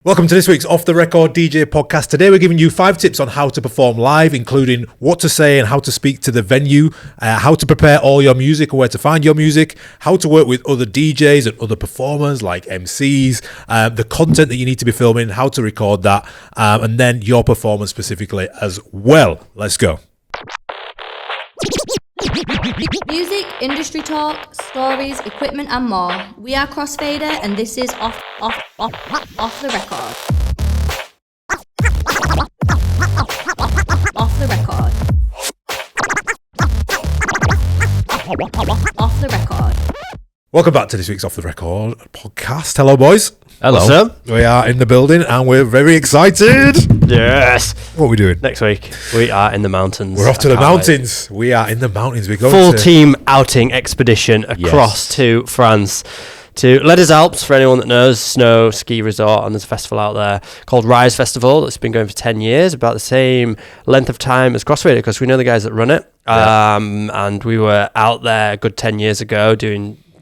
Welcome to this week's Off the Record DJ podcast. Today we're giving you 5 tips on how to perform live, including what to say and how to speak to the venue, how to prepare all your music or where to find your music, how to work with other DJs and other performers like MCs, the content that you need to be filming, how to record that, and then your performance specifically as well. Let's go. Music, industry talk, stories, equipment and more. We are Crossfader and this is off the record. Off the record. Off the record. Welcome back to this week's Off the Record podcast. Hello, boys. Hello. What's up? We are in the building and we're very excited. Yes. What are we doing? Next week, we are in the mountains. We're off to the mountains. We are in the mountains. We're going Full to... team outing expedition across to France. To Les Alpes, for anyone that knows, snow ski resort, and there's a festival out there called Rise Festival that's been going for 10 years, about the same length of time as Crossfader, because we know the guys that run it. Yeah. And we were out there a good 10 years ago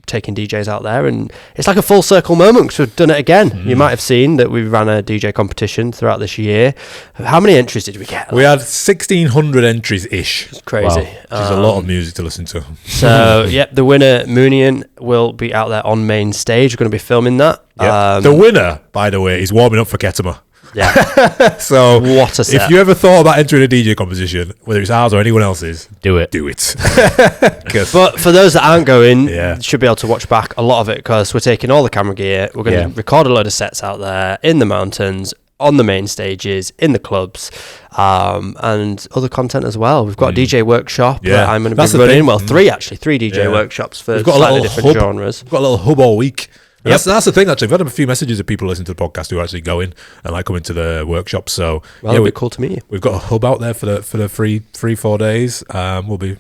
taking DJs out there, and it's like a full circle moment because we've done it again. You might have seen that we ran a DJ competition throughout this year. How many entries did we get? We had 1,600 entries-ish. It's crazy. Wow. Which is a lot of music to listen to. So, the winner, Moonian, will be out there on main stage. We're going to be filming that. Yep. The winner, by the way, is warming up for Ketama. Yeah. So what a set. If you ever thought about entering a DJ competition, whether it's ours or anyone else's, do it. But for those that aren't going, you should be able to watch back a lot of it because we're taking all the camera gear. We're going to record a load of sets out there in the mountains, on the main stages, in the clubs, and other content as well. We've got a DJ workshop that I'm going to be running. Well, three DJ workshops for slightly different genres. We've got a little hub all week. Yep. That's the thing, actually. We've had a few messages of people listening to the podcast who are actually going and like coming to the workshop. So, it'd be cool to meet you. We've got a hub out there for the free 4 days. We'll be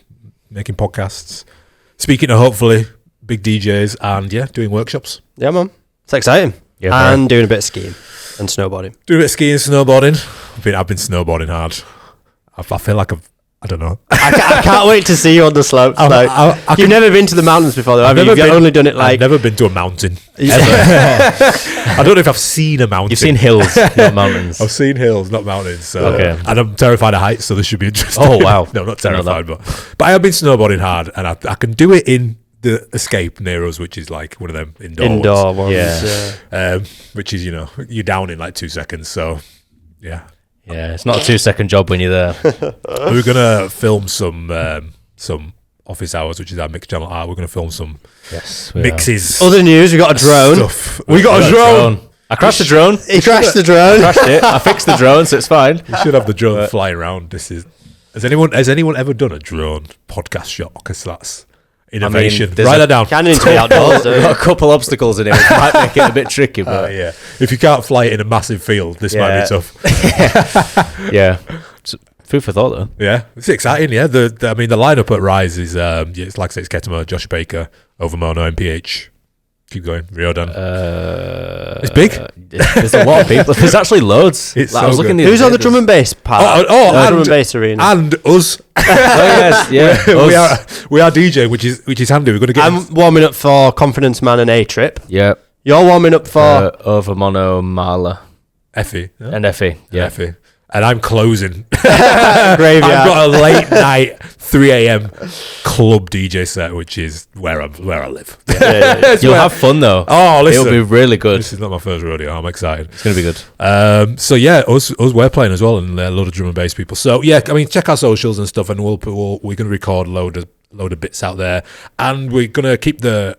making podcasts, speaking to hopefully big DJs, and doing workshops. Yeah, man. It's exciting. Yeah, and doing a bit of skiing and snowboarding. Doing a bit of skiing and snowboarding. I've been snowboarding hard. I feel like I don't know. I can't wait to see you on the slopes. You've never been to the mountains before, though, have you? You've only done it I've never been to a mountain. I don't know if I've seen a mountain. You've seen hills, not mountains. I've seen hills, not mountains. So, and I'm terrified of heights, so this should be interesting. Oh, wow. No, not terrified, but I have been snowboarding hard, and I can do it in the Escape near us, which is like one of them indoor ones. Yeah. Which is, you're down in like 2 seconds, so yeah. Yeah, it's not a 2-second job when you're there. We're going to film some office hours, which is our mix channel art. We're going to film some mixes. Other news, we got a drone. We got a drone. I crashed the drone. He crashed the drone. I crashed it. I fixed the drone, so it's fine. You should have the drone flying around. Has anyone ever done a drone podcast shot? Because that's innovation. Write that down. Cannon into the outdoors. We've got a couple obstacles in it, which might make it a bit tricky. But if you can't fly it in a massive field, this might be tough. Yeah. Food for thought, though. Yeah, it's exciting. Yeah, the lineup at Rise is it's like I say, it's Ketama, Josh Baker, Overmono, MPH. Keep going, Riodan. It's big. There's a lot of people. There's actually loads. It's so good. Who's on the drum and bass part? And, drum and bass arena, and us. We are DJing, which is handy. We're going to get. I'm warming up for Confidence Man and A-Trip. Yeah. You're warming up for Overmono, Marla, Effie, and Effie. Yeah, Effie. And I'm closing. Graveyard. I've got a late night 3 a.m. club DJ set, which is where I live. You'll have fun though. Oh, listen, it'll be really good. This is not my first rodeo. I'm excited. It's going to be good. Us we're playing as well, and a load of drum and bass people. So check our socials and stuff, and we're going to record a load of bits out there, and we're going to keep the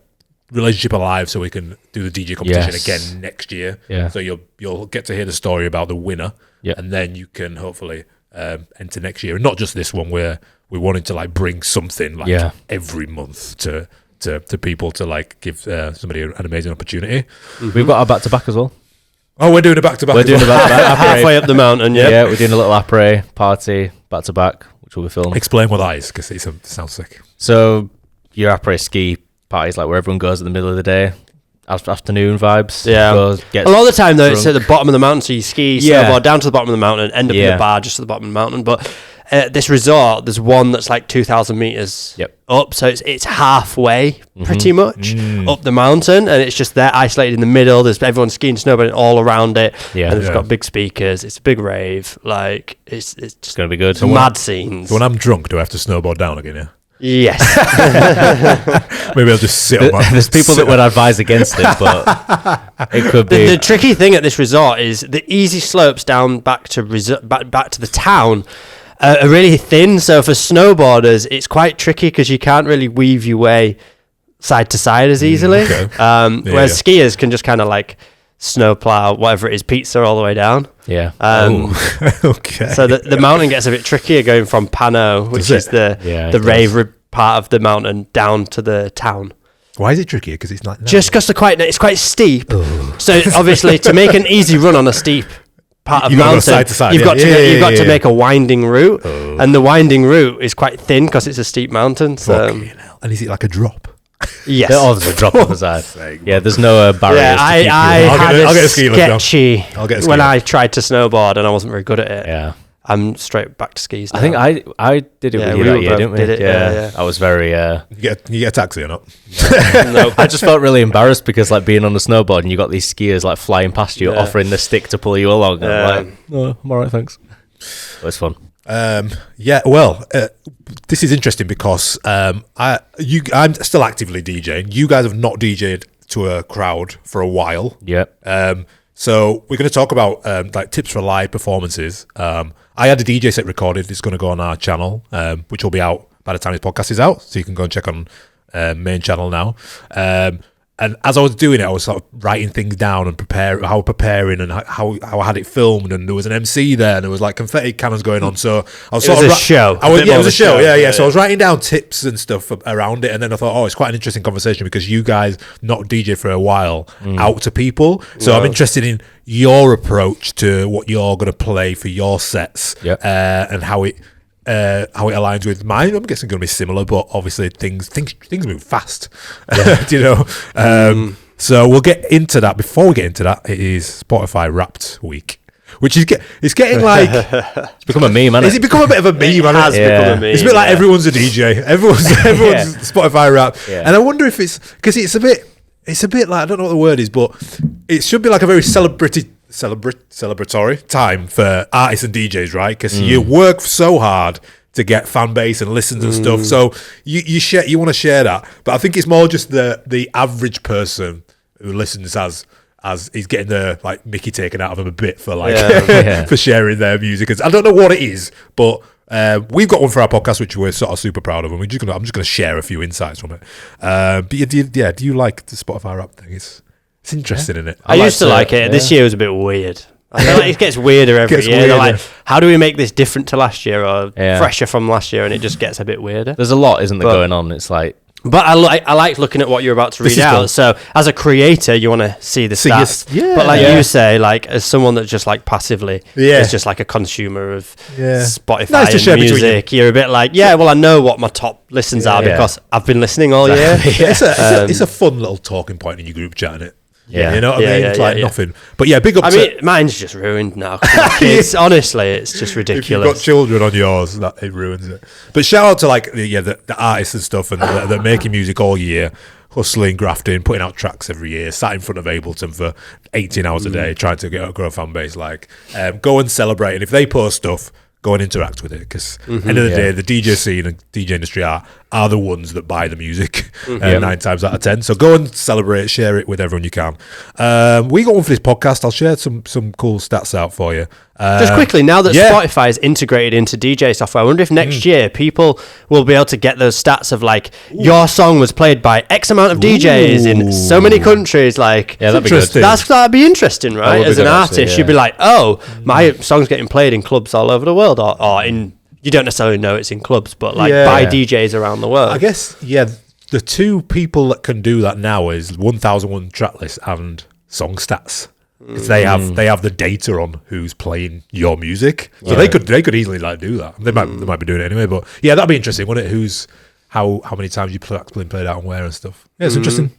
relationship alive so we can do the DJ competition again next year. Yeah. So you'll get to hear the story about the winner. Yeah. And then you can hopefully enter next year, and not just this one. Where we wanted to like bring something every month to people to like give somebody an amazing opportunity. Mm-hmm. We've got our back to back as well. Oh, we're doing a back to back. We're doing a back to back halfway up the mountain. Yeah, we're doing a little après party back to back, which will be filmed. Explain what that is, because it sounds sick. So your après ski party is like where everyone goes at the middle of the day. Afternoon vibes. Yeah. A lot of the time, though, it's at the bottom of the mountain, so you ski, snowboard down to the bottom of the mountain, end up in the bar just at the bottom of the mountain. But at this resort, there's one that's like 2,000 meters up, so it's halfway pretty much up the mountain, and it's just there isolated in the middle. There's everyone skiing, snowboarding all around it, and it's got big speakers. It's a big rave. Like it's just gonna be good. So mad scenes. So when I'm drunk, do I have to snowboard down again? Yeah. Yes. Maybe I'll just sit on my... There's people that would advise against it, but it could be. The tricky thing at this resort is the easy slopes down back to the town are really thin. So for snowboarders, it's quite tricky because you can't really weave your way side to side as easily. Whereas skiers can just kind of like snowplow whatever it is, pizza all the way down. Yeah. Okay. So the mountain gets a bit trickier going from Pano, which is the rave part of the mountain, down to the town. Why is it trickier? Because it's like just because it's quite steep. So obviously, to make an easy run on a steep part of mountain, side to side, you've got to make a winding route, and the winding route is quite thin because it's a steep mountain. So, and is it like a drop? Yes. There's a drop on the side. Yeah, there's no barriers. Yeah, I'll get a ski lift sketchy when I tried to snowboard and I wasn't very good at it. Yeah. I'm straight back to skis now. I think I did it with you that year, didn't we? Yeah. I was very... You get a taxi or not? No, I just felt really embarrassed because like being on the snowboard and you got these skiers like flying past you, offering the stick to pull you along. And I'm like, no, I'm all right, thanks. It was fun. This is interesting because I'm still actively DJing. You guys have not DJed to a crowd for a while. Yeah. So we're going to talk about like tips for live performances. I had a DJ set recorded. It's going to go on our channel, which will be out by the time this podcast is out. So you can go and check on main channel now. And as I was doing it, I was sort of writing things down and preparing and how I had it filmed. And there was an MC there, and there was like confetti cannons going on. So I was It was a show. It was a show. Yeah. So I was writing down tips and stuff around it, and then I thought, it's quite an interesting conversation because you guys not DJ for a while out to people. So I'm interested in your approach to what you're going to play for your sets, and how it aligns with mine. I'm guessing going to be similar, but obviously things move fast. So we'll get into that. Before we get into that, it is Spotify Wrapped week, which is getting like it's become a meme, hasn't it? Has it become a bit of a meme? It has become a meme. It's a bit like everyone's a DJ. Everyone's Spotify Wrapped, and I wonder if it's because it's a bit like, I don't know what the word is, but it should be like a very celebratory time for artists and DJs, right? Because you work so hard to get fan base and listens and stuff, so you want to share that. But I think it's more just the average person who listens as he's getting the like Mickey taken out of him a bit for for sharing their music. I don't know what it is, but we've got one for our podcast which we're sort of super proud of, and I'm just gonna share a few insights from it. But do you like the Spotify Wrap thing? It's interesting, isn't it? I used to like it. This year was a bit weird. I feel like it gets weirder every year. They're like, how do we make this different to last year or fresher from last year? And it just gets a bit weirder. There's a lot, isn't there, going on? It's like... But I like looking at what you're about to read out. Cool. So as a creator, you want to see the stats. But like you say, like as someone that just like passively is just like a consumer of Spotify and music, you're a bit like, well, I know what my top listens are because I've been listening all year. It's a fun little talking point in your group chat, isn't it? Yeah, you know what I mean? It's like nothing. But big up mine's just ruined now. Kids, honestly, it's just ridiculous. If you've got children on yours, it ruins it. But shout out to like the artists and stuff, and they're making music all year, hustling, grafting, putting out tracks every year, sat in front of Ableton for 18 hours a day, trying to grow a fan base. Like, go and celebrate. And if they post stuff, go and interact with it, because end of the day, the DJ scene and DJ industry are the ones that buy the music 9 times out of 10. So go and celebrate, share it with everyone you can. We got one for this podcast. I'll share some cool stats out for you. Just quickly, now that Spotify is integrated into DJ software, I wonder if next year people will be able to get those stats of like, your song was played by X amount of DJs in so many countries. Like, that'd be good. That'd be interesting, right? As an artist, you'd be like, my song's getting played in clubs all over the world, or in... You don't necessarily know it's in clubs, but like by DJs around the world. I guess, the two people that can do that now is 1001 Tracklist and Song Stats. Because they have the data on who's playing your music, so they could easily like do that. They might be doing it anyway, but that'd be interesting, wouldn't it? How many times you played out and where and stuff. Yeah, it's interesting.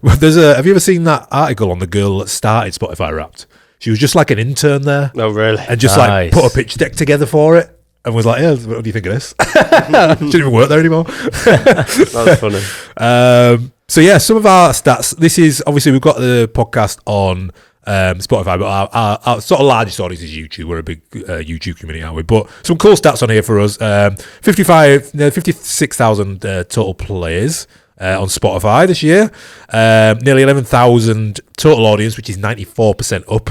Have you ever seen that article on the girl that started Spotify Wrapped? She was just like an intern there. Oh, really? And just like put a pitch deck together for it. and was like, "Yeah, what do you think of this?" Shouldn't even work there anymore. That's funny. So yeah, some of our stats. This is obviously we've got the podcast on Spotify, but our sort of largest audience is YouTube. We're a big YouTube community, aren't we? But some cool stats on here for us. 56,000 total players on Spotify this year. Nearly 11,000 total audience, which is 94% up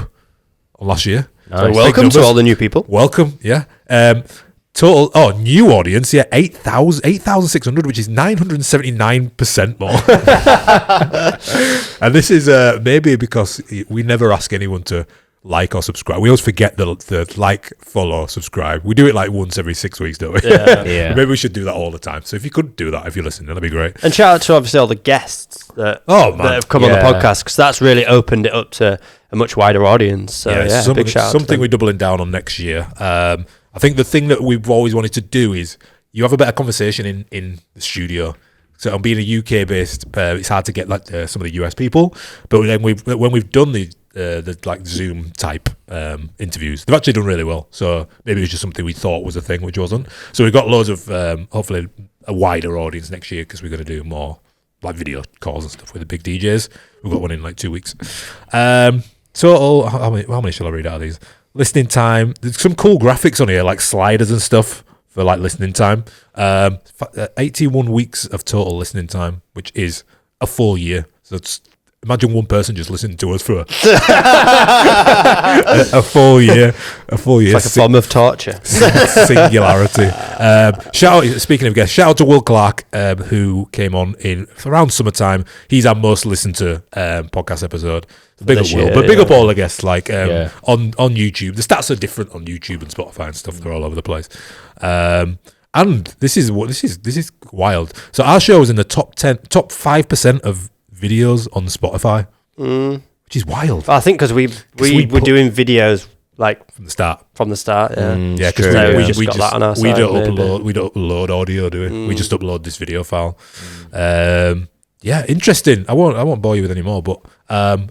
on last year. Nice. So welcome to all the new people. Welcome, yeah. Total new audience, yeah, 8,600, which is 979% more. And this is maybe because we never ask anyone to like or subscribe. We always forget the like, follow, subscribe. We do it like once every 6 weeks, don't we? Yeah. Maybe we should do that all the time. So if you could do that, if you're listening, that'd be great. And shout out to obviously all the guests that have come on the podcast, because that's really opened it up to a much wider audience. So big shout out. Something we're doubling down on next year. I think the thing that we've always wanted to do is you have a better conversation in the studio. So being a UK based, it's hard to get like some of the US people. But then when we've done the like Zoom type interviews, they've actually done really well. So maybe it was just something we thought was a thing, which wasn't. So we've got loads of hopefully a wider audience next year, because we're going to do more like video calls and stuff with the big DJs. We've got one in like 2 weeks. Total, how many shall I read out of these? Listening time. There's some cool graphics on here, like sliders and stuff for like listening time. 81 weeks of total listening time, which is a full year. So imagine one person just listening to us for a full year. A full year. It's like a form of torture. Singularity. Shout out, speaking of guests, shout out to Will Clark, who came on in around summertime. He's our most listened to podcast episode. Big up Will, but big up all the guests on YouTube. The stats are different on YouTube and Spotify and stuff. They're all over the place. And this is wild. So our show is in the top 5% of videos on Spotify, which is wild. I think because we were doing videos like from the start. Yeah, because we just got that on our side. We don't upload audio, do we? We just upload this video file. Yeah, interesting. I won't bore you with any more, but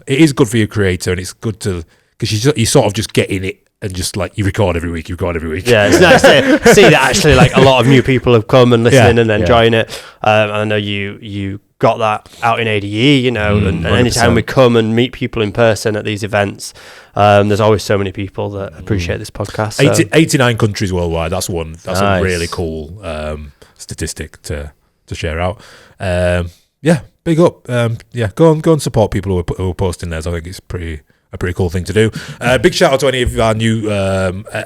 it is good for your creator, and it's good to, because you sort of just get in it and just like you record every week. Yeah, it's nice to see that actually like a lot of new people have come and listening and enjoying it. I know you got that out in ADE, and anytime we come and meet people in person at these events, there's always so many people that appreciate this podcast. 89 countries worldwide. That's nice. A really cool statistic to share out. Yeah, big up. Go and support people who are posting theirs. I think it's a pretty cool thing to do. Big shout out to any of our new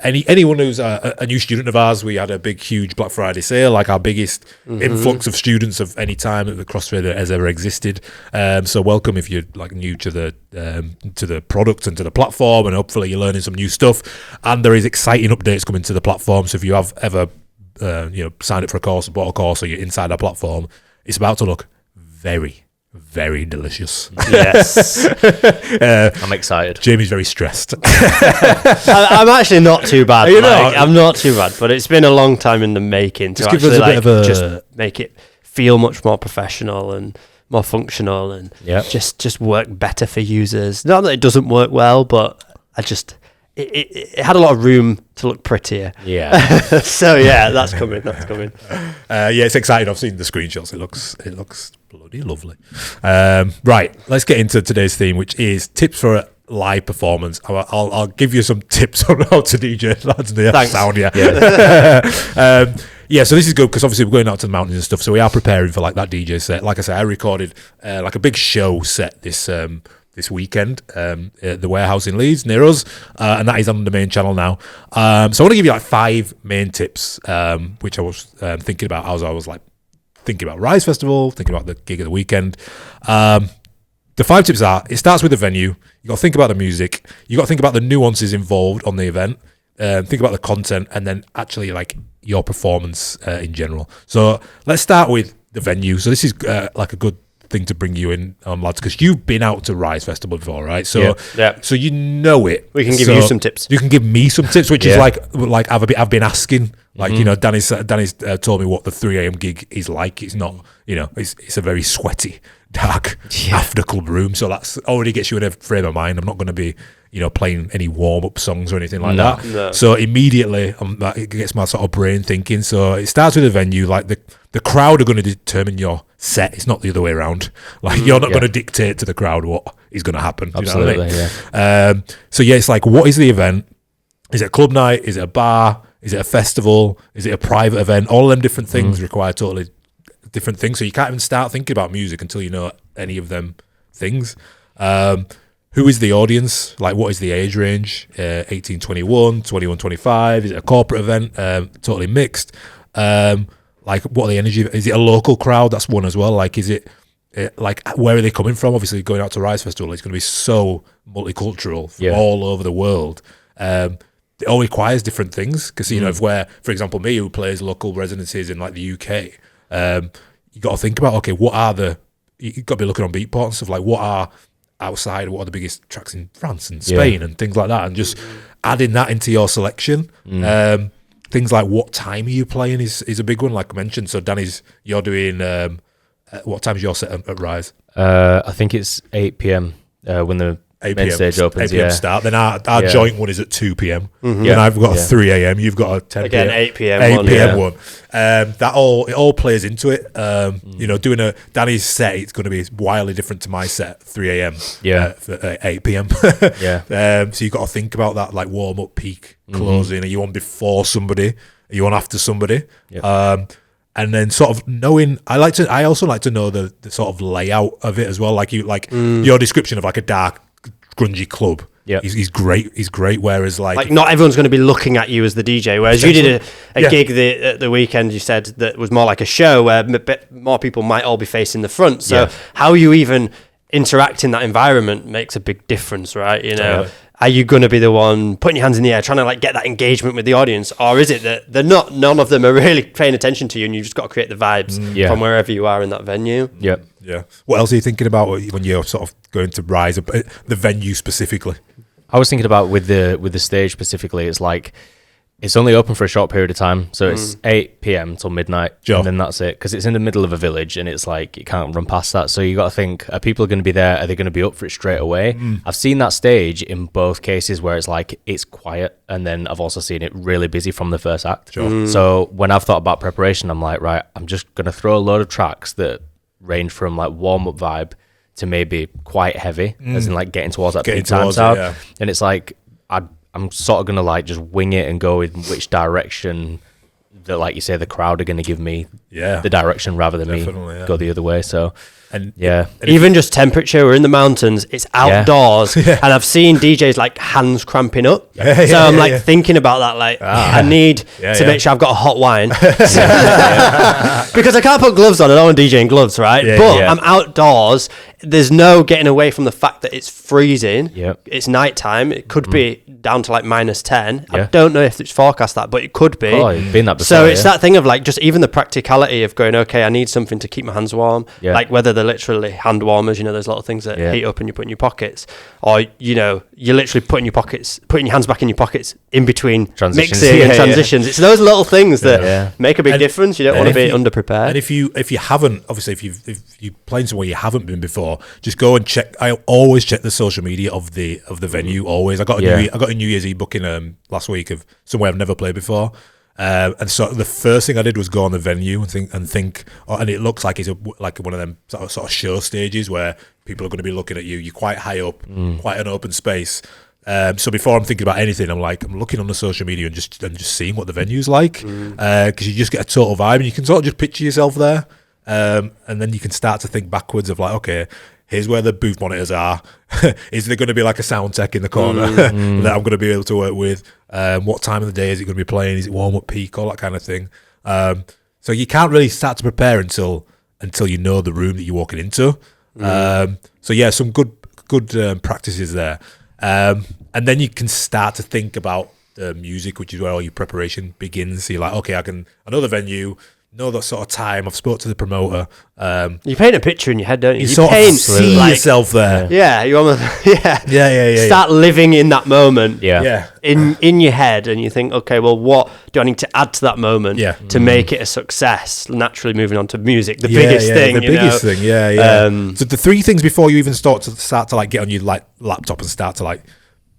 anyone who's a new student of ours. We had a huge Black Friday sale, like our biggest influx of students of any time that the Crossfader has ever existed. So welcome if you're like new to the product and to the platform, and hopefully you're learning some new stuff. And there is exciting updates coming to the platform. So if you have ever signed up for a course, bought a course, or you're inside our platform, it's about to look very, very delicious. Yes. I'm excited. Jamie's very stressed. I'm actually not too bad. I'm not too bad, but it's been a long time in the making to actually just make it feel much more professional and more functional, and just work better for users. Not that it doesn't work well, but it had a lot of room to look prettier. Yeah. So yeah, that's coming. It's exciting. I've seen the screenshots. It looks bloody lovely. Right, let's get into today's theme, which is tips for a live performance. I'll give you some tips on how to DJ. That's the sound, so this is good because obviously we're going out to the mountains and stuff, so we are preparing for like that DJ set. Like I said, I recorded like a big show set this weekend at the warehouse in Leeds near us, and that is on the main channel now. So I want to give you like 5 main tips, which I was thinking about as I was like thinking about Rise Festival, thinking about the gig of the weekend. The 5 tips are: it starts with the venue. You got to think about the music. You got to think about the nuances involved on the event. Think about the content, and then actually like your performance in general. So let's start with the venue. So this is like a good thing to bring you in on, lads, because you've been out to Rise Festival before, right? So so you know it. We can give you some tips. You can give me some tips, which is like I've been asking. Like, Danny's told me what the 3 a.m. gig is like. It's not, it's a very sweaty, dark after club room. So that's already gets you in a frame of mind. I'm not going to be, playing any warm-up songs or anything like that. No. So immediately it gets my sort of brain thinking. So it starts with a venue. Like the crowd are going to determine your set. It's not the other way around. Like you're not going to dictate to the crowd what is going to happen. Absolutely, you know what I mean? So it's like, what is the event? Is it a club night? Is it a bar? Is it a festival? Is it a private event? All of them different things require totally different things. So you can't even start thinking about music until you know any of them things. Who is the audience? Like, what is the age range? 18, 21, 21, 25? Is it a corporate event? Totally mixed. Like, what are the energy? Is it a local crowd? That's one as well. Like, is it like, where are they coming from? Obviously, going out to Rise Festival, it's going to be so multicultural from all over the world. It all requires different things because if we're, for example, me who plays local residencies in like the UK, you got to think about, okay, what are you've got to be looking on Beatport and stuff, like what are outside, what are the biggest tracks in France and Spain and things like that, and just adding that into your selection. Things like what time are you playing is a big one, like I mentioned. So Danny's, you're doing what time's your set at Rise? I think it's 8 p.m. When the 8 main p.m. stage opens. 8 p.m. start. Then our joint one is at 2 p.m. And I've got a 3 a.m. You've got a 10 Again, p.m. 8 p.m. 8 one. p.m. one. That all plays into it. Doing a Danny's set, it's going to be wildly different to my set, 3 a.m. For 8 p.m. So you've got to think about that, like warm up, peak, closing. Are you on before somebody? Are you on after somebody? And then sort of knowing, I also like to know the sort of layout of it as well. Like your description of like a dark, grungy club. Yeah, he's great. He's great. Whereas like not everyone's going to be looking at you as the DJ. Whereas you did a gig at the weekend, you said that was more like a show where more people might all be facing the front. So how you even interact in that environment makes a big difference, right? Are you going to be the one putting your hands in the air, trying to like get that engagement with the audience, or is it that none of them are really paying attention to you, and you just got to create the vibes from wherever you are in that venue? Yeah. What else are you thinking about when you're sort of going to Rise, the venue specifically? I was thinking about with the stage specifically. It's like it's only open for a short period of time, so it's 8 p.m. till midnight, and then that's it. Because it's in the middle of a village, and it's like you can't run past that. So you got to think: are people going to be there? Are they going to be up for it straight away? I've seen that stage in both cases where it's like it's quiet, and then I've also seen it really busy from the first act. So when I've thought about preparation, I'm like, right, I'm just going to throw a load of tracks that range from like warm up vibe to maybe quite heavy, as in like getting towards that peak time sound. And it's like I'm sort of going to like just wing it and go in which direction that, like you say, the crowd are going to give me the direction rather than me go the other way. So, and even just temperature, we're in the mountains, it's outdoors, and I've seen DJs like hands cramping up. So I'm like thinking about that, like I need to make sure I've got a hot wine because I can't put gloves on. I don't want DJ in gloves, right? I'm outdoors. There's no getting away from the fact that it's freezing. It's nighttime. It could be down to like -10. I don't know if it's forecast that, but it could be. Oh, you've been that before. So it's that thing of like just even the practicality of going, okay, I need something to keep my hands warm. Like whether they're literally hand warmers, there's a lot of things that heat up and you put in your pockets, or you're literally putting your hands back in your pockets in between mixing and transitions. It's those little things that make a big difference. You don't want to be underprepared. And if you haven't, obviously, if you're playing somewhere you haven't been before, just go and check. I always check the social media of the venue. Always, I got a New Year's Eve booking last week of somewhere I've never played before. And so the first thing I did was go on the venue and think, and it looks like it's like one of them sort of show stages where people are going to be looking at you. You're quite high up, quite an open space. So before I'm thinking about anything, I'm looking on the social media and just seeing what the venue's like, because you just get a total vibe and you can sort of just picture yourself there, and then you can start to think backwards of like, okay, here's where the booth monitors are. Is there going to be like a sound tech in the corner that I'm going to be able to work with? What time of the day is it going to be playing? Is it warm up, peak, all that kind of thing? So you can't really start to prepare until you know the room that you're walking into. Some good practices there. And then you can start to think about the music, which is where all your preparation begins. So you're like, okay, I know the venue, know that sort of time. I've spoke to the promoter. You paint a picture in your head, don't you? You sort of see yourself there. Yeah, you almost start living in that moment. In your head, and you think, okay, well, what do I need to add to that moment to make it a success? Naturally, moving on to music, the biggest thing. So the three things before you even start to like get on your like laptop and start to like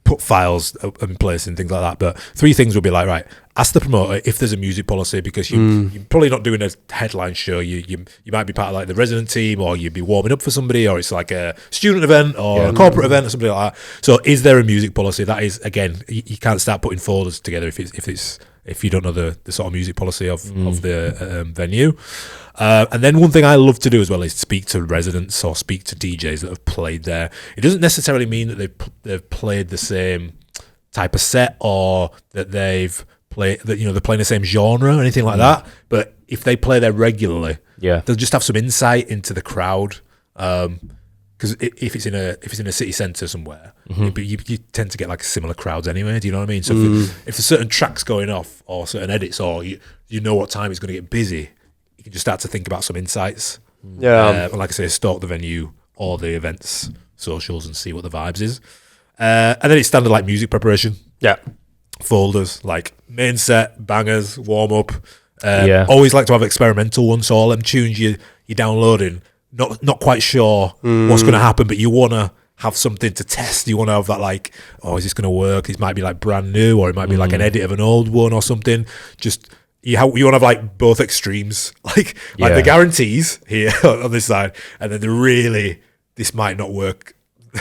put files in place and things like that. But 3 things would be like, right, ask the promoter if there's a music policy, because you're probably not doing a headline show. You might be part of like the resident team, or you'd be warming up for somebody, or it's like a student event or a corporate event or something like that. So is there a music policy? That is, again, you can't start putting folders together if you don't know the sort of music policy of the venue. And then one thing I love to do as well is speak to residents or speak to DJs that have played there. It doesn't necessarily mean that they've played the same type of set, or that they've played that they're playing the same genre or anything like that. But if they play there regularly, they'll just have some insight into the crowd. Because if it's in a city centre somewhere, you tend to get like similar crowds anyway. Do you know what I mean? So if there's certain tracks going off or certain edits, or you know what time it's going to get busy, you can just start to think about some insights. Yeah, like I say, stalk the venue or the events socials and see what the vibes is. And then it's standard like music preparation. Yeah, folders like main set, bangers, warm up. Always like to have experimental ones. So all them tunes you're downloading, not quite sure what's going to happen, but you want to have something to test. You want to have that like, oh, is this going to work? It might be like brand new, or it might be like an edit of an old one or something. Just you want to have like both extremes, like the guarantees here on this side, and then this might not work.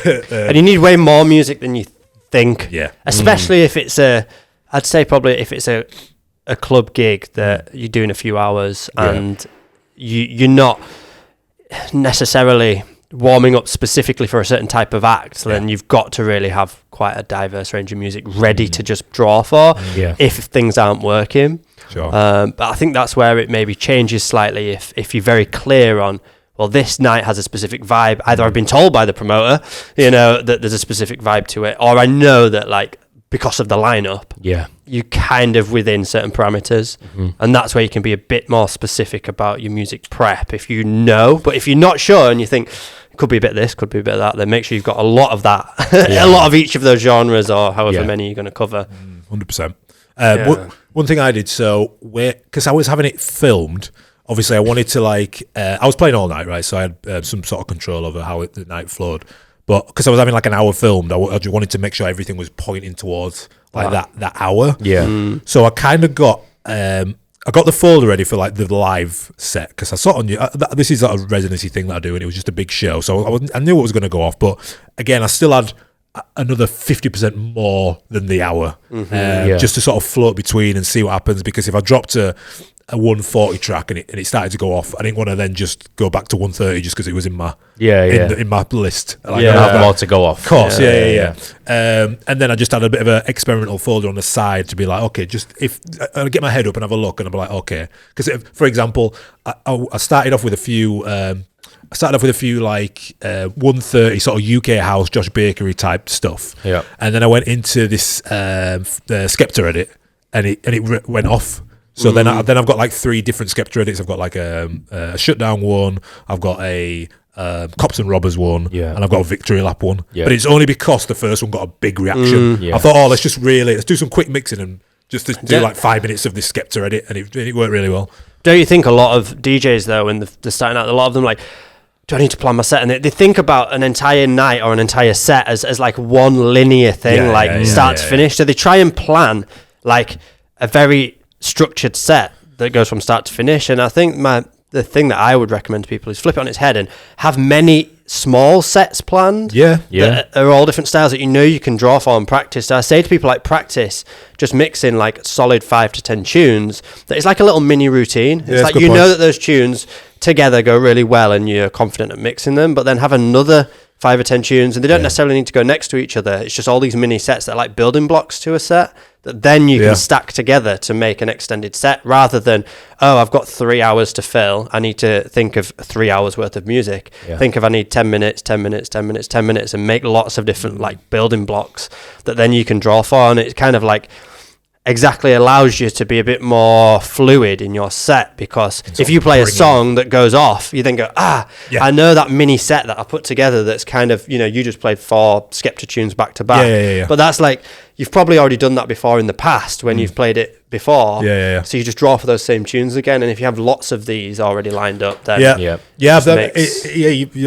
And you need way more music than you think. Yeah, especially if it's I'd say probably if it's a club gig that you're doing a few hours and you're not necessarily warming up specifically for a certain type of act, then you've got to really have quite a diverse range of music ready to just draw for if things aren't working. Sure. But I think that's where it maybe changes slightly if you're very clear on, well, this night has a specific vibe. Either I've been told by the promoter, that there's a specific vibe to it, or I know that like because of the lineup, you kind of within certain parameters, and that's where you can be a bit more specific about your music prep if you know. But if you're not sure and you think it could be a bit of this, could be a bit of that, then make sure you've got a lot of that, a lot of each of those genres, or however many you're going to cover. 100%. One thing I did, because I was having it filmed, obviously I wanted to I was playing all night, right? So I had some sort of control over how the night flowed. But because I was having like an hour filmed, I just wanted to make sure everything was pointing towards like that hour. Yeah. So I kind of got I got the folder ready for like the live set, because I saw on you. This is like a residency thing that I do, and it was just a big show, so I knew what was going to go off. But again, I still had another 50% more than the hour, just to sort of float between and see what happens. Because if I dropped a 140 track and it started to go off, I didn't want to then just go back to 130 just because it was in my in my list. Like, have more to go off. Of course, and then I just had a bit of an experimental folder on the side to be like, okay, just if I get my head up and have a look, and I'll be like, okay, because for example, I started off with a few. I started off with a few like 130 sort of UK house, Josh Bakery type stuff. Yeah, and then I went into this Skepta edit, and it went off. So then I've got like 3 different Skepta edits. I've got like a Shutdown one, I've got a Cops and Robbers one, and I've got a Victory Lap one. Yeah. But it's only because the first one got a big reaction. I thought, let's do some quick mixing and just do like 5 minutes of this Skepta edit, and it worked really well. Don't you think a lot of DJs though, when they're starting out, a lot of them like, do I need to plan my set? And they think about an entire night or an entire set as like one linear thing, start to finish. So they try and plan like a very structured set that goes from start to finish. And I think the thing that I would recommend to people is flip it on its head and have many small sets planned that are all different styles that you can draw for and practice. So I say to people, like, practice just mixing like solid 5 to 10 tunes. That is like a little mini routine. It's like know that those tunes together go really well and you're confident at mixing them, but then have another 5 or 10 tunes, and they don't necessarily need to go next to each other. It's just all these mini sets that are like building blocks to a set that then you can stack together to make an extended set, rather than, I've got 3 hours to fill, I need to think of 3 hours worth of music. Think of, I need 10 minutes, 10 minutes, 10 minutes, 10 minutes, and make lots of different like building blocks that then you can draw for. And it's kind of like exactly allows you to be a bit more fluid in your set, because if you play a song that goes off, you then go, I know that mini set that I put together that's kind of, you just played 4 Skepta tunes back to back. But that's like, you've probably already done that before in the past when you've played it before. Yeah. So you just draw for those same tunes again, and if you have lots of these already lined up, then you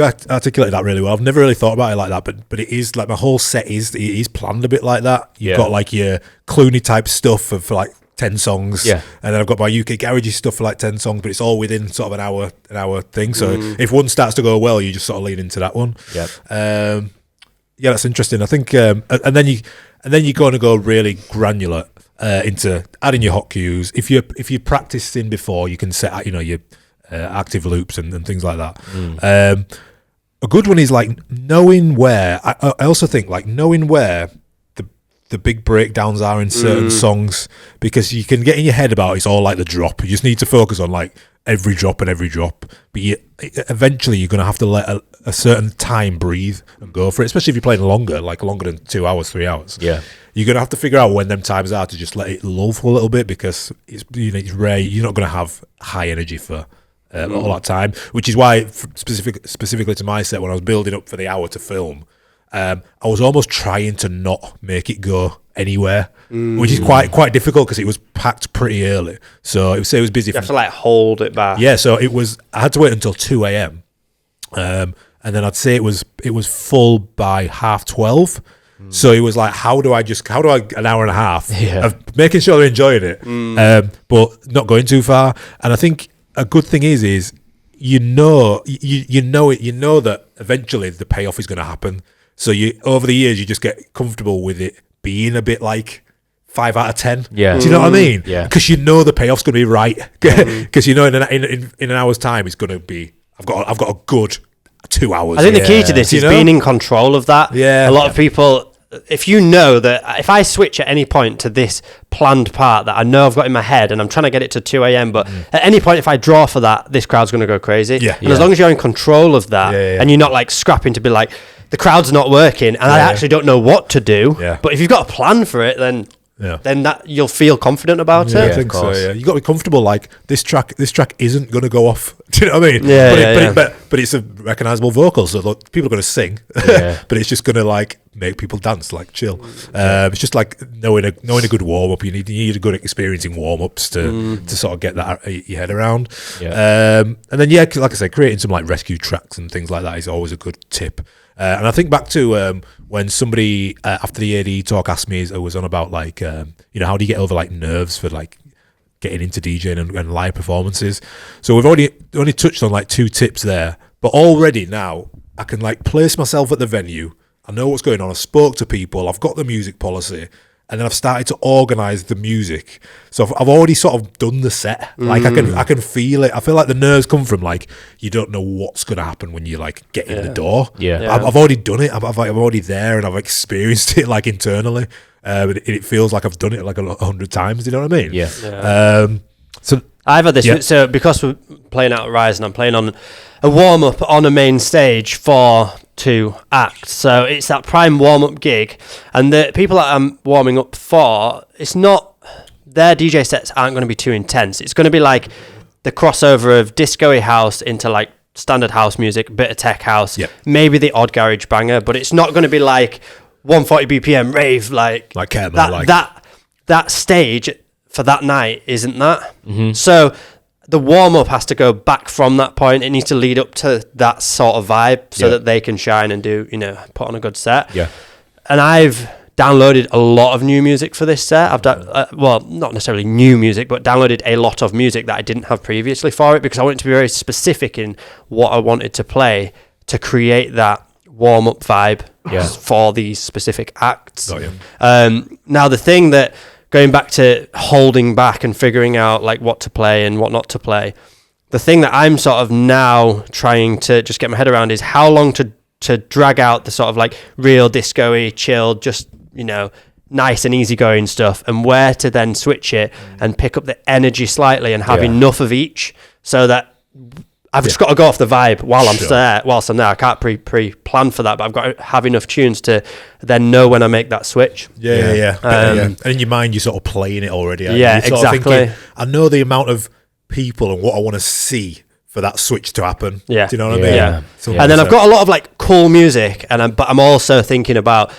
articulated that really well. I've never really thought about it like that, but it is like my whole set is planned a bit like that. You've got like your Clooney type stuff for like 10 songs, and then I've got my UK garagey stuff for like 10 songs, but it's all within sort of an hour thing. So if one starts to go well, you just sort of lean into that one. That's interesting. I think, and then you're going to go really granular into adding your hot cues. If you practicing before, you can set your active loops and things like that. A good one is like knowing where. I also think like knowing where the big breakdowns are in certain songs, because you can get in your head about it's all like the drop. You just need to focus on like every drop, but eventually you're going to have to let a certain time breathe and go for it, especially if you're playing longer than 2 hours, 3 hours. You're going to have to figure out when them times are to just let it lull for a little bit, because it's rare. You're not going to have high energy for all that time, which is why specifically to my set, when I was building up for the hour to film, I was almost trying to not make it go anywhere, which is quite difficult because it was packed pretty early. So it was busy. You have to like hold it back. Yeah, so I had to wait until 2 a.m. And then I'd say it was full by 12:30. So it was like, how do I an hour and a half of making sure they're enjoying it, but not going too far. And I think a good thing is you know that eventually the payoff is going to happen. So over the years, you just get comfortable with it being a bit like 5 out of 10. Yeah. Do you know what I mean? Yeah. Because you know the payoff's going to be right. Because in an hour's time, it's going to be. I've got a good 2 hours. I think the key to this is being in control of that. Yeah. A lot of people, if you know that if I switch at any point to this planned part that I know I've got in my head and I'm trying to get it to 2 a.m, but at any point if I draw for that, this crowd's going to go crazy. Yeah. And as long as you're in control of that and you're not like scrapping to be like, the crowd's not working and I actually don't know what to do. Yeah. But if you've got a plan for it, then that you'll feel confident about it. I think so. Yeah, you got to be comfortable. Like this track isn't going to go off. Do you know what I mean? But it's a recognizable vocal, so look, people are going to sing. But it's just going to like make people dance, like chill. It's just like knowing a good warm up. You need a good experience in warm ups to sort of get that your head around. And then like I said, creating some like rescue tracks and things like that is always a good tip. And I think back to when somebody after the AD talk asked me, I was on about like how do you get over like nerves for like getting into DJing and live performances. So we've only touched on like 2 tips there, but already now I can like place myself at the venue. I know what's going on. I spoke to people. I've got the music policy. And then I've started to organise the music. So I've already sort of done the set. Like I can feel it. I feel like the nerves come from like you don't know what's going to happen when you like get in the door. I've already done it. I'm already there, and I've experienced it like internally. It feels like I've done it like 100 times. You know what I mean? So I've had this. Yeah. So because we're playing out at Rise and I'm playing on a warm up on a main stage for 2 acts, so it's that prime warm up gig, and the people that I'm warming up for, it's not their DJ sets aren't going to be too intense. It's going to be like the crossover of disco-y house into like standard house music, bit of tech house, maybe the odd garage banger, but it's not going to be like 140 BPM rave like that stage for that night isn't that. So the warm-up has to go back from that point. It needs to lead up to that sort of vibe so that they can shine and do, put on a good set. And I've downloaded a lot of new music for this set. I've done, not necessarily new music, but downloaded a lot of music that I didn't have previously for it, because I wanted to be very specific in what I wanted to play to create that warm-up vibe for these specific acts. Now, the thing that, going back to holding back and figuring out like what to play and what not to play, the thing that I'm sort of now trying to just get my head around is how long to drag out the sort of like real disco-y, chilled, just, nice and easygoing stuff, and where to then switch it and pick up the energy slightly and have enough of each, so that I've just got to go off the vibe whilst I'm there. I can't pre-plan for that, but I've got to have enough tunes to then know when I make that switch. And in your mind, you're sort of playing it already. Yeah, you're sort of exactly. thinking, I know the amount of people and what I want to see for that switch to happen. Do you know what I mean? And then I've got a lot of like cool music, but I'm also thinking about,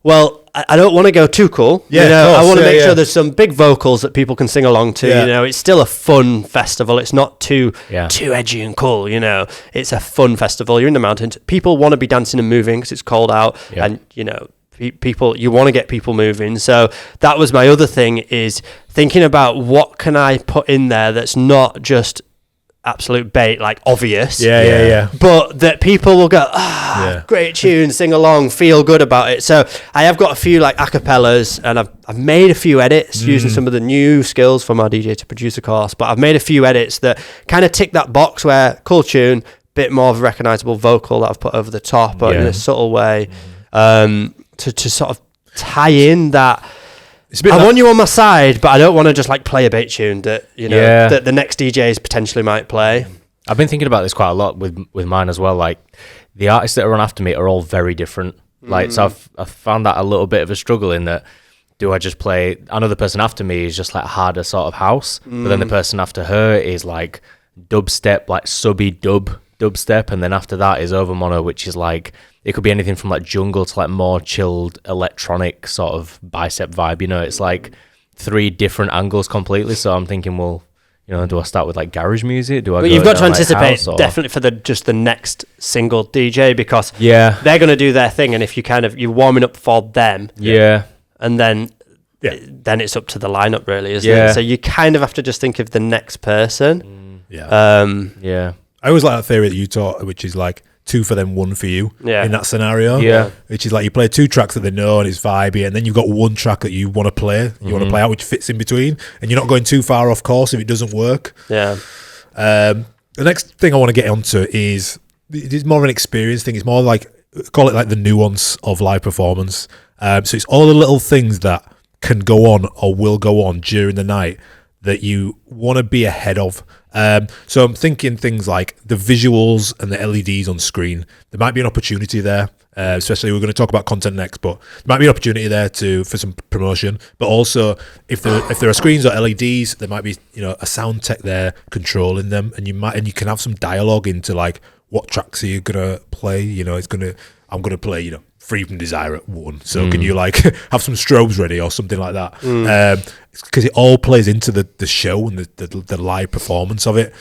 well, I don't want to go too cool. Yeah, you know, of course. I want to make yeah. sure there's some big vocals that people can sing along to. Yeah. You know, it's still a fun festival. It's not too edgy and cool. You know, it's a fun festival. You're in the mountains. People want to be dancing and moving because it's cold out, and you know, people. You want to get people moving. So that was my other thing, is thinking about what can I put in there that's not just absolute bait, like obvious, but that people will go, great tune, sing along, feel good about it. So I have got a few like acapellas, and I've made a few edits using some of the new skills from our DJ to Producer course, but I've made a few edits that kind of tick that box where cool tune, bit more of a recognizable vocal that I've put over the top, but in a subtle way, to sort of tie in that. I want you on my side, but I don't want to just like play a bait tune that, you know, that the next DJs potentially might play. I've been thinking about this quite a lot with mine as well. Like, the artists that are on after me are all very different. Like, so I've found that a little bit of a struggle in that. Do I just play? I know the person after me is just like harder sort of house, but then the person after her is like dubstep, like subby dubstep, and then after that is Overmono, which is like, it could be anything from like jungle to like more chilled electronic sort of bicep vibe. You know, it's like 3 different angles completely. So I'm thinking, well, you know, do I start with like garage music? Do I? But you've got to anticipate definitely for the next single DJ, because they're going to do their thing, and if you're warming up for them, and then it's up to the lineup really, isn't it? So you kind of have to just think of the next person. I always like that theory that you taught, which is like 2 for them, 1 for you in that scenario. Which is like you play 2 tracks that they know and it's vibey, and then you've got 1 track that you want to play, want to play out, which fits in between, and you're not going too far off course if it doesn't work. The next thing I want to get onto is it's more of an experience thing. It's more like, call it like the nuance of live performance. So it's all the little things that can go on or will go on during the night that you want to be ahead of. So I'm thinking things like the visuals and the LEDs on screen. There might be an opportunity there, especially we're going to talk about content next, but there might be an opportunity there for some promotion. But also, if there are screens or LEDs, there might be, you know, a sound tech there controlling them, and you can have some dialogue into like, what tracks are you gonna play? You know, I'm gonna play, you know, Free From Desire at 1. So can you like have some strobes ready or something like that? Because it all plays into the show and the live performance of it.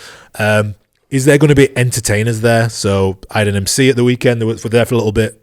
Is there going to be entertainers there? So I had an MC at the weekend. They were there for a little bit.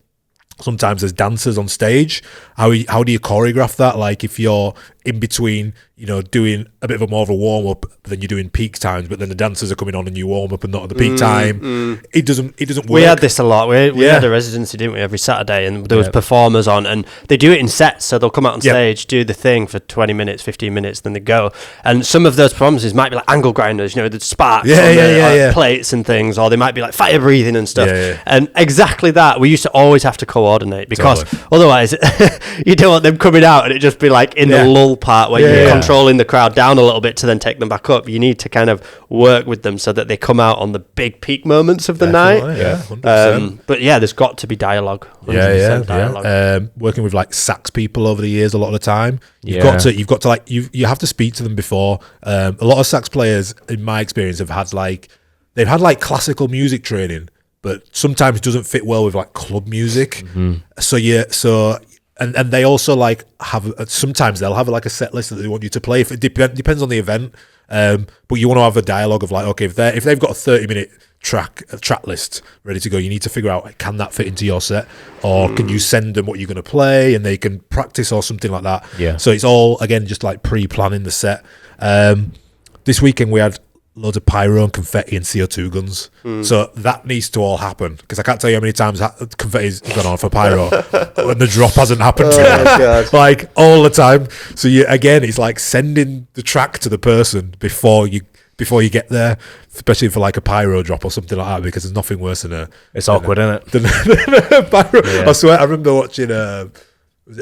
Sometimes there's dancers on stage. How do you choreograph that? Like if you're in between, you know, doing a bit of more of a warm up, then you're doing peak times, but then the dancers are coming on and you warm up and not at the peak time. It doesn't work. We had this a lot. We had a residency, didn't we, every Saturday, and there was performers on, and they do it in sets. So they'll come out on stage, do the thing for 20 minutes, 15 minutes, then they go. And some of those performances might be like angle grinders, you know, the sparks on the plates and things, or they might be like fire breathing and stuff. And exactly that, we used to always have to coordinate, because otherwise you don't want them coming out and it just be like in the lull part where you're controlling the crowd down a little bit to then take them back up. You need to kind of work with them so that they come out on the big peak moments of the night. But there's got to be dialogue. Dialogue. Working with like sax people over the years, a lot of the time, you've got to like you have to speak to them before. A lot of sax players, in my experience, they've had like classical music training, but sometimes it doesn't fit well with like club music. And they also like sometimes they'll have like a set list that they want you to play. If it depends on the event, but you want to have a dialogue of like, okay, if they've got a 30-minute track list ready to go, you need to figure out, can that fit into your set, or can you send them what you're going to play and they can practice or something like that. So it's all again just like pre-planning the set. This weekend we had loads of pyro and confetti and CO2 guns. So that needs to all happen, because I can't tell you how many times confetti's gone on for pyro and the drop hasn't happened. Like all the time. So it's like sending the track to the person before you get there, especially for like a pyro drop or something like that, because there's nothing worse than it's awkward, isn't it? Pyro. I swear, I remember watching a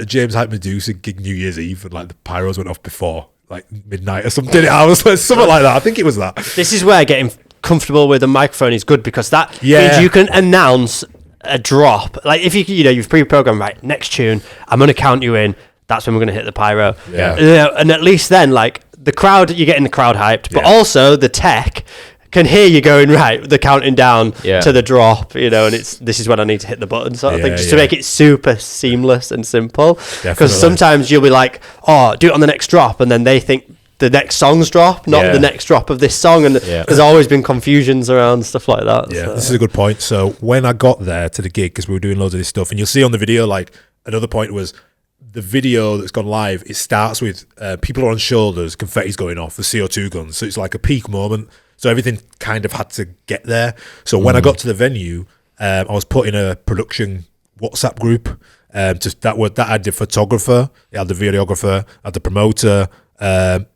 James Hype Medusa gig New Year's Eve, and like the pyros went off before like midnight or something. I was like, something like that. I think it was that. This is where getting comfortable with a microphone is good, because that means you can announce a drop. Like if you've pre-programmed, right, next tune, I'm going to count you in. That's when we're going to hit the pyro. And at least then, like the crowd, you're getting the crowd hyped, but also the tech can hear you going, right, the counting down to the drop, and this is when I need to hit the button sort of thing, just to make it super seamless and simple. Because sometimes you'll be like, oh, do it on the next drop, and then they think the next song's drop, not the next drop of this song, and there's always been confusions around stuff like that. Yeah, this is a good point. So when I got there to the gig, because we were doing loads of this stuff, and you'll see on the video, like, another point was the video that's gone live, it starts with people are on shoulders, confetti's going off, the CO2 guns, so it's like a peak moment. So everything kind of had to get there. So when I got to the venue, I was put in a production WhatsApp group. That had the photographer, it had the videographer, had the promoter, and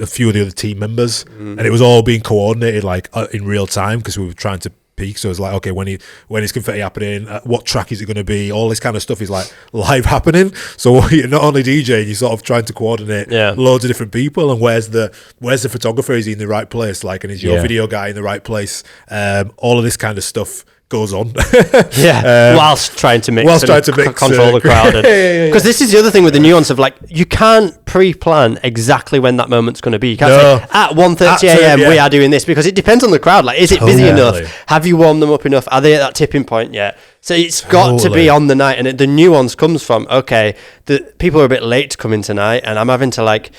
a few of the other team members, and it was all being coordinated like in real time because we were trying to peak. So it's like, okay, when is confetti happening? What track is it going to be? All this kind of stuff is like live happening. So you're not only DJing, you're sort of trying to coordinate loads of different people. And where's the photographer? Is he in the right place? Like, and is your video guy in the right place? All of this kind of stuff goes on whilst trying to control the crowd, because this is the other thing with the nuance of, like, you can't pre-plan exactly when that moment's going to be. You can't say at 1:30 a.m. we are doing this, because it depends on the crowd. Like, is it busy enough? Have you warmed them up enough? Are they at that tipping point yet? So it's got to be on the night, and the nuance comes from, okay, the people are a bit late to come in tonight, and I'm having to like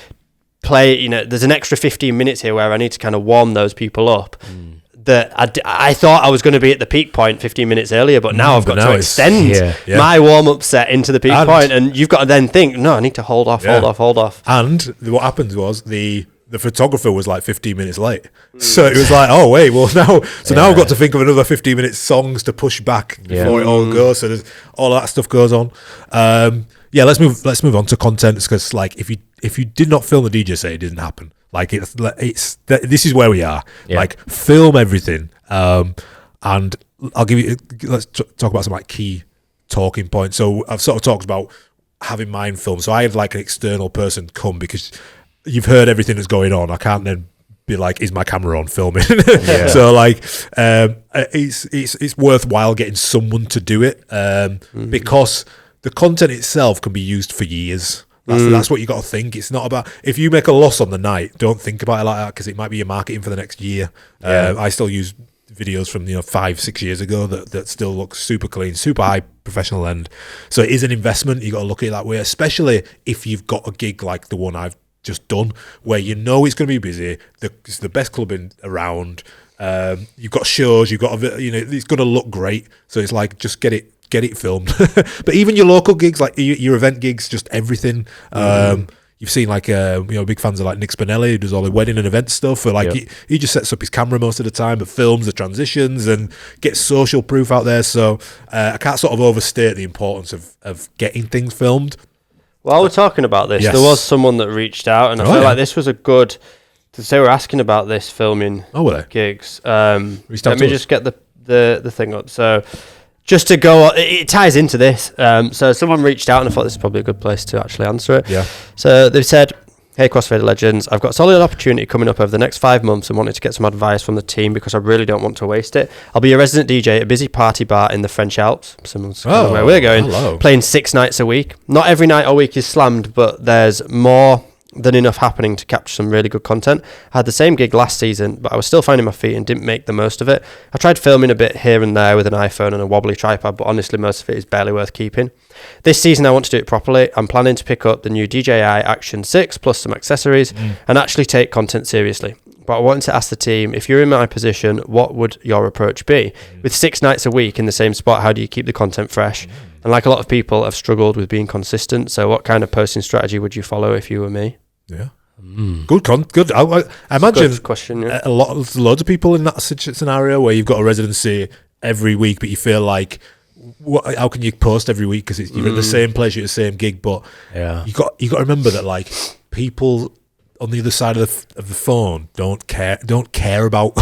play, there's an extra 15 minutes here where I need to kind of warm those people up. That I thought I was going to be at the peak point 15 minutes earlier, but now I've got to extend my warm-up set into the peak point, and you've got to then think, no, I need to hold off. And what happened was the photographer was like 15 minutes late, so it was like, oh wait, well now I've got to think of another 15 minute songs to push back before it all goes. So there's all that stuff goes on. Let's move on to content, because like if you did not film the DJ set, it didn't happen. Like this is where we are. Like, film everything, and I'll give you. Let's talk about some like key talking points. So I've sort of talked about having mine filmed. So I had like an external person come, because you've heard everything that's going on. I can't then be like, is my camera on filming? So like, it's worthwhile getting someone to do it, because the content itself can be used for years. That's what you got to think. It's not about, if you make a loss on the night, don't think about it like that, because it might be your marketing for the next year. I still use videos from 5-6 years ago that still look super clean, super high professional end. So it is an investment. You got to look at it that way, especially if you've got a gig like the one I've just done, where it's going to be busy. It's the best clubbing around. You've got shows. You've got it's going to look great. So it's like, just get it filmed. But even your local gigs, like your event gigs, just everything. You've seen like big fans of like Nick Spinelli, who does all the wedding and event stuff, where like he just sets up his camera most of the time, but films the transitions and gets social proof out there. So I can't sort of overstate the importance of getting things filmed. While we're talking about this, there was someone that reached out, and I feel like this was a good, to say we're asking about this filming gigs. Let me just get the thing up. So just to go, it ties into this. So someone reached out, and I thought this is probably a good place to actually answer it. Yeah. So they've said, hey, Crossfader Legends, I've got a solid opportunity coming up over the next 5 months and wanted to get some advice from the team because I really don't want to waste it. I'll be a resident DJ at a busy party bar in the French Alps, similar to where we're going, playing 6 nights a week. Not every night or week is slammed, but there's more than enough happening to capture some really good content. I had the same gig last season, but I was still finding my feet and didn't make the most of it. I tried filming a bit here and there with an iPhone and a wobbly tripod, but honestly most of it is barely worth keeping. This season I want to do it properly. I'm planning to pick up the new DJI Action 6 plus some accessories and actually take content seriously. But I wanted to ask the team, if you're in my position, what would your approach be? With 6 nights a week in the same spot, how do you keep the content fresh? And like a lot of people, I've struggled with being consistent. So what kind of posting strategy would you follow if you were me? Yeah. Good. I imagine good question, loads of people in that scenario where you've got a residency every week, but you feel like, how can you post every week because you're at the same place, you're at the same gig, but you got to remember that like people on the other side of the phone don't care about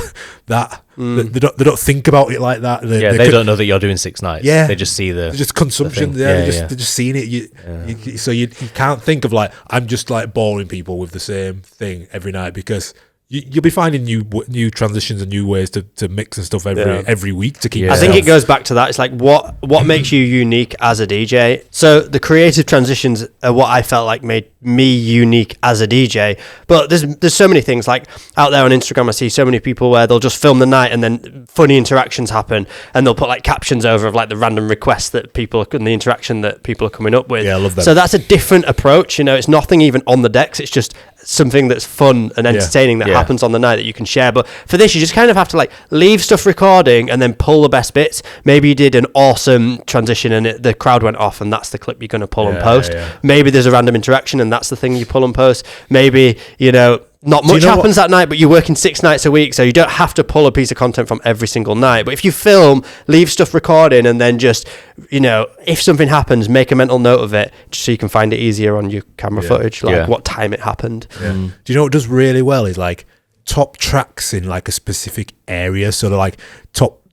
that. They don't think about it like that. They don't know that you're doing 6 nights. Yeah, they just see the just consumption. They're just seeing it. So you can't think of like, I'm just like boring people with the same thing every night, because you'll be finding new transitions and new ways to mix and stuff every week to keep. I think it goes back to that. It's like what makes you unique as a DJ. So the creative transitions are what I felt like made me unique as a DJ. But there's so many things like out there on Instagram. I see so many people where they'll just film the night and then funny interactions happen, and they'll put like captions over of like the random requests that people and the interaction that people are coming up with. Yeah, I love that. So that's a different approach. You know, it's nothing even on the decks. It's just something that's fun and entertaining that happens on the night that you can share. But for this, you just kind of have to like leave stuff recording and then pull the best bits. Maybe you did an awesome transition and the crowd went off, and that's the clip you're going to pull and post. Maybe there's a random interaction and that's the thing you pull and post. Maybe, you know, not much happens that night, but you're working 6 nights a week, so you don't have to pull a piece of content from every single night. But if you film, leave stuff recording, and then just, you know, if something happens, make a mental note of it, just so you can find it easier on your camera footage, like what time it happened. Do you know what does really well is like top tracks in like a specific area. So they're like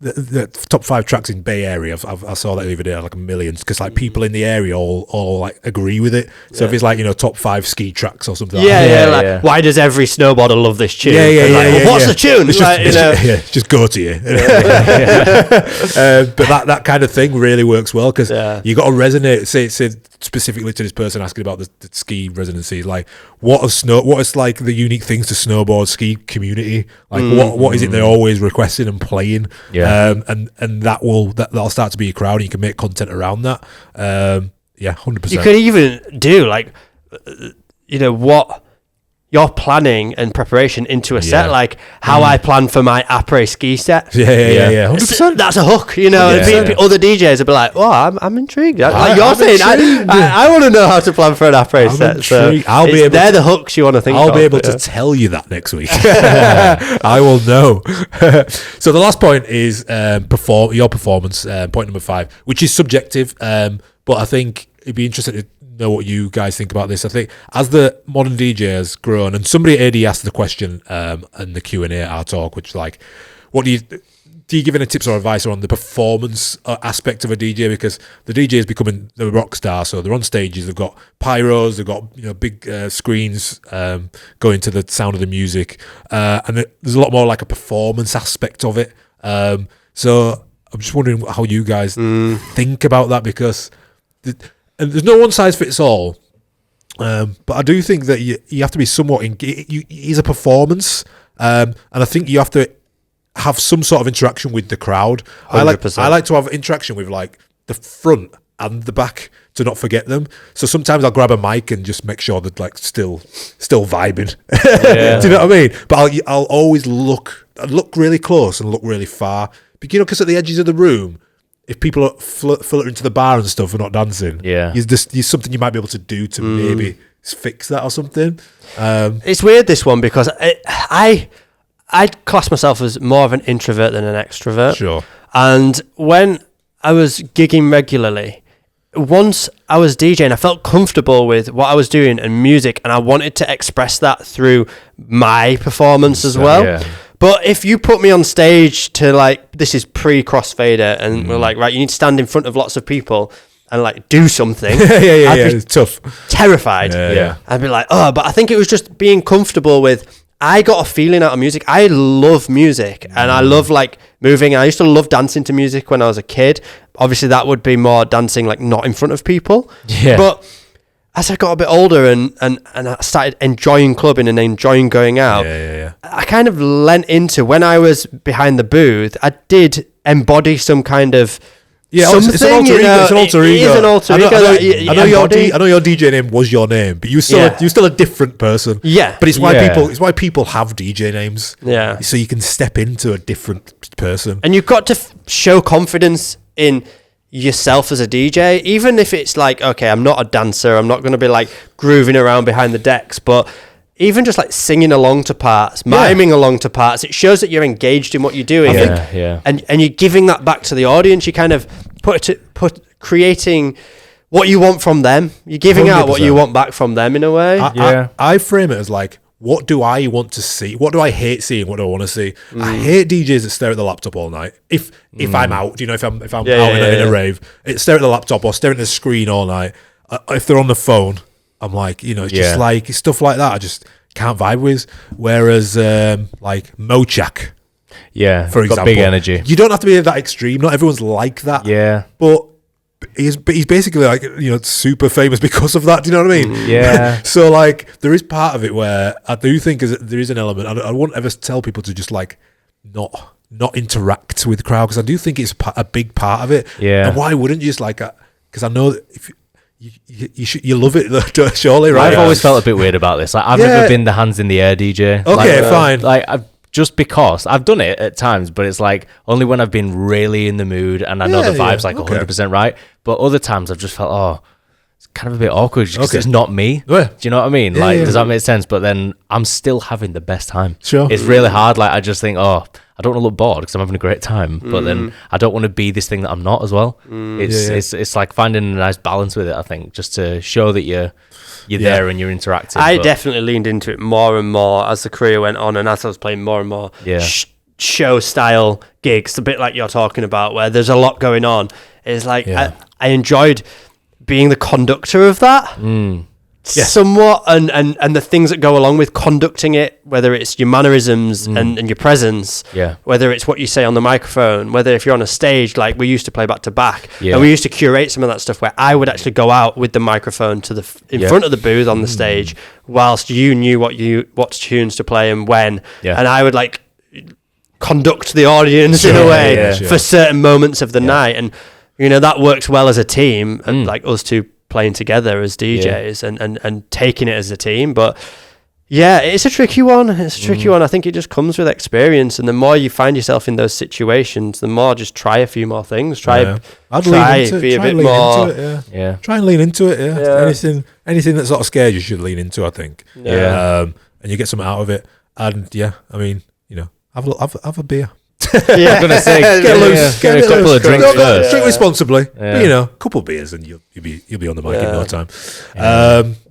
the top 5 tracks in Bay Area. I saw that the other day, like millions, because like people in the area all like agree with it. So if it's like, you know, top 5 ski tracks or something like that. Why does every snowboarder love this tune? What's the tune? It's just go to you. But that kind of thing really works well, because you got to resonate. Say specifically to this person asking about the ski residency, like what is like the unique things to snowboard ski community, like what is it they're always requesting and playing, and that'll start to be a crowd, and you can make content around that. 100%. You could even do like, you know, what you're planning and preparation into a set, like how I plan for my après ski set. 100%. That's a hook, you know. Other DJs will be like, "Oh, I'm intrigued." Like you're saying, I want to know how to plan for an après set. So they're the hooks you want to think of. I'll be able to tell you that next week. I will know. So the last point is your performance. Point number 5, which is subjective, but I think it'd be interesting to know what you guys think about this. I think as the modern DJ has grown, and somebody AD asked the question in the Q&A at our talk, which like, what do you give any tips or advice on the performance aspect of a DJ? Because the DJ is becoming the rock star, so they're on stages, they've got pyros, they've got, you know, big screens going to the sound of the music, and there's a lot more like a performance aspect of it. So I'm just wondering how you guys think about that, because and there's no one size fits all, but I do think that you have to be somewhat it's a performance, and I think you have to have some sort of interaction with the crowd. 100%. I like to have interaction with like the front and the back, to not forget them. So sometimes I'll grab a mic and just make sure that like still vibing. Do you know what I mean? But I'll always look really close and look really far, but, you know, because at the edges of the room, if people are filtering to the bar and stuff and not dancing, there's something you might be able to do to maybe fix that or something. It's weird, this one, because I'd class myself as more of an introvert than an extrovert. Sure. And when I was gigging regularly, once I was DJing, I felt comfortable with what I was doing and music, and I wanted to express that through my performance as well. Yeah. But if you put me on stage to like, this is pre-Crossfader, and we're like, right, you need to stand in front of lots of people and like do something. I'd be it's tough. Terrified. I'd be like, but I think it was just being comfortable with, I got a feeling out of music. I love music, and I love like moving. I used to love dancing to music when I was a kid. Obviously that would be more dancing like not in front of people. But as I got a bit older and I started enjoying clubbing and enjoying going out, I kind of lent into, when I was behind the booth, I did embody some kind of something. It's an alter ego. It's an alter ego. It is an alter ego. I know your DJ name was your name, but you're still a different person. Yeah. But it's why people have DJ names. Yeah. So you can step into a different person. And you've got to show confidence in yourself as a DJ, even if it's like, okay, I'm not a dancer, I'm not going to be like grooving around behind the decks, but even just like singing along to parts, miming along to parts, it shows that you're engaged in what you're doing. And you're giving that back to the audience. You kind of creating what you want from them. You're giving 100%. Out what you want back from them in a way. I frame it as like, what do I want to see? What do I hate seeing? What do I want to see? I hate DJs that stare at the laptop all night. If I'm out, you know, if I'm out in a rave, stare at the laptop or stare at the screen all night. If they're on the phone, I'm like, you know, it's just like stuff like that. I just can't vibe with. Whereas like Mochak, for example, got big energy. You don't have to be that extreme. Not everyone's like that. Yeah, but he's basically like, you know, super famous because of that. Do you know what I mean? Yeah. So like there is part of it where I do think there is an element. I wouldn't ever tell people to just like not interact with the crowd, because I do think it's a big part of it. Yeah. And why wouldn't you just like? Because I know that if you love it, surely, right? I've always felt a bit weird about this. Like, I've never been the hands in the air DJ. Okay, fine. Like just because I've done it at times, but it's like only when I've been really in the mood and I know the vibe's like 100% right. But other times I've just felt, it's kind of a bit awkward because it's not me. Yeah. Do you know what I mean? Does that make sense? But then I'm still having the best time. Sure. It's really hard. Like, I just think, I don't want to look bored because I'm having a great time, but then I don't want to be this thing that I'm not as well. It's like finding a nice balance with it, I think, just to show that you're there and you're interacting. I definitely leaned into it more and more as the career went on, and as I was playing more and more show style gigs, a bit like you're talking about, where there's a lot going on. It's like I enjoyed being the conductor of that. Somewhat, and the things that go along with conducting it, whether it's your mannerisms and your presence, whether it's what you say on the microphone, whether if you're on a stage, like we used to play back to back, and we used to curate some of that stuff where I would actually go out with the microphone to in front of the booth on the stage, whilst you knew what tunes to play and when, and I would like conduct the audience in a way for certain moments of the night, and you know that works well as a team, and like us two playing together as DJs and taking it as a team. But it's a tricky one. I think it just comes with experience, and the more you find yourself in those situations, the more just try a few more things. Try and lean into it. Anything that sort of scares you should lean into, I think. And you get something out of it. And I mean, you know, have a beer. I'm gonna say get loose, get a couple of drinks first. Drink responsibly. But, you know, a couple of beers and you'll be on the mic in no time.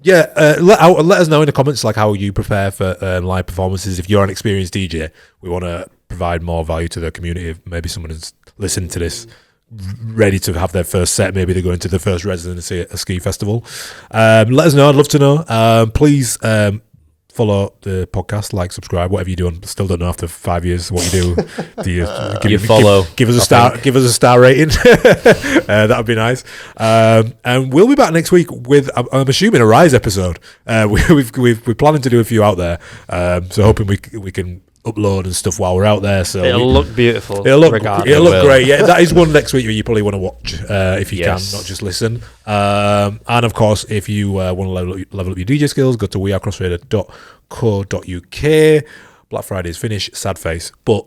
Let us know in the comments like how you prepare for live performances. If you're an experienced DJ, we want to provide more value to the community. If maybe someone is listening to this ready to have their first set, maybe they're going to the first residency at a ski festival. Let us know. I'd love to know. Please follow the podcast, like, subscribe, whatever you do. I still don't know after 5 years what you do. Do you follow? Give us a star. Give us a star rating. That would be nice. And we'll be back next week with, I'm assuming, a Rise episode. We're planning to do a few out there. So hoping we can upload and stuff while we're out there. So it'll look beautiful. It'll look great. Yeah, that is one next week you probably want to watch if you can, not just listen. And of course, if you want to level up your DJ skills, go to wearecrossfader.co.uk. Black Friday is finished, sad face, but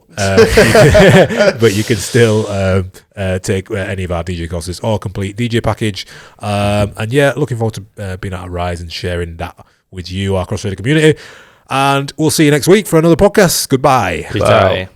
you can still take any of our DJ courses or complete DJ package. And looking forward to being at Rise and sharing that with you, our Crossfader community. And we'll see you next week for another podcast. Goodbye. Bye.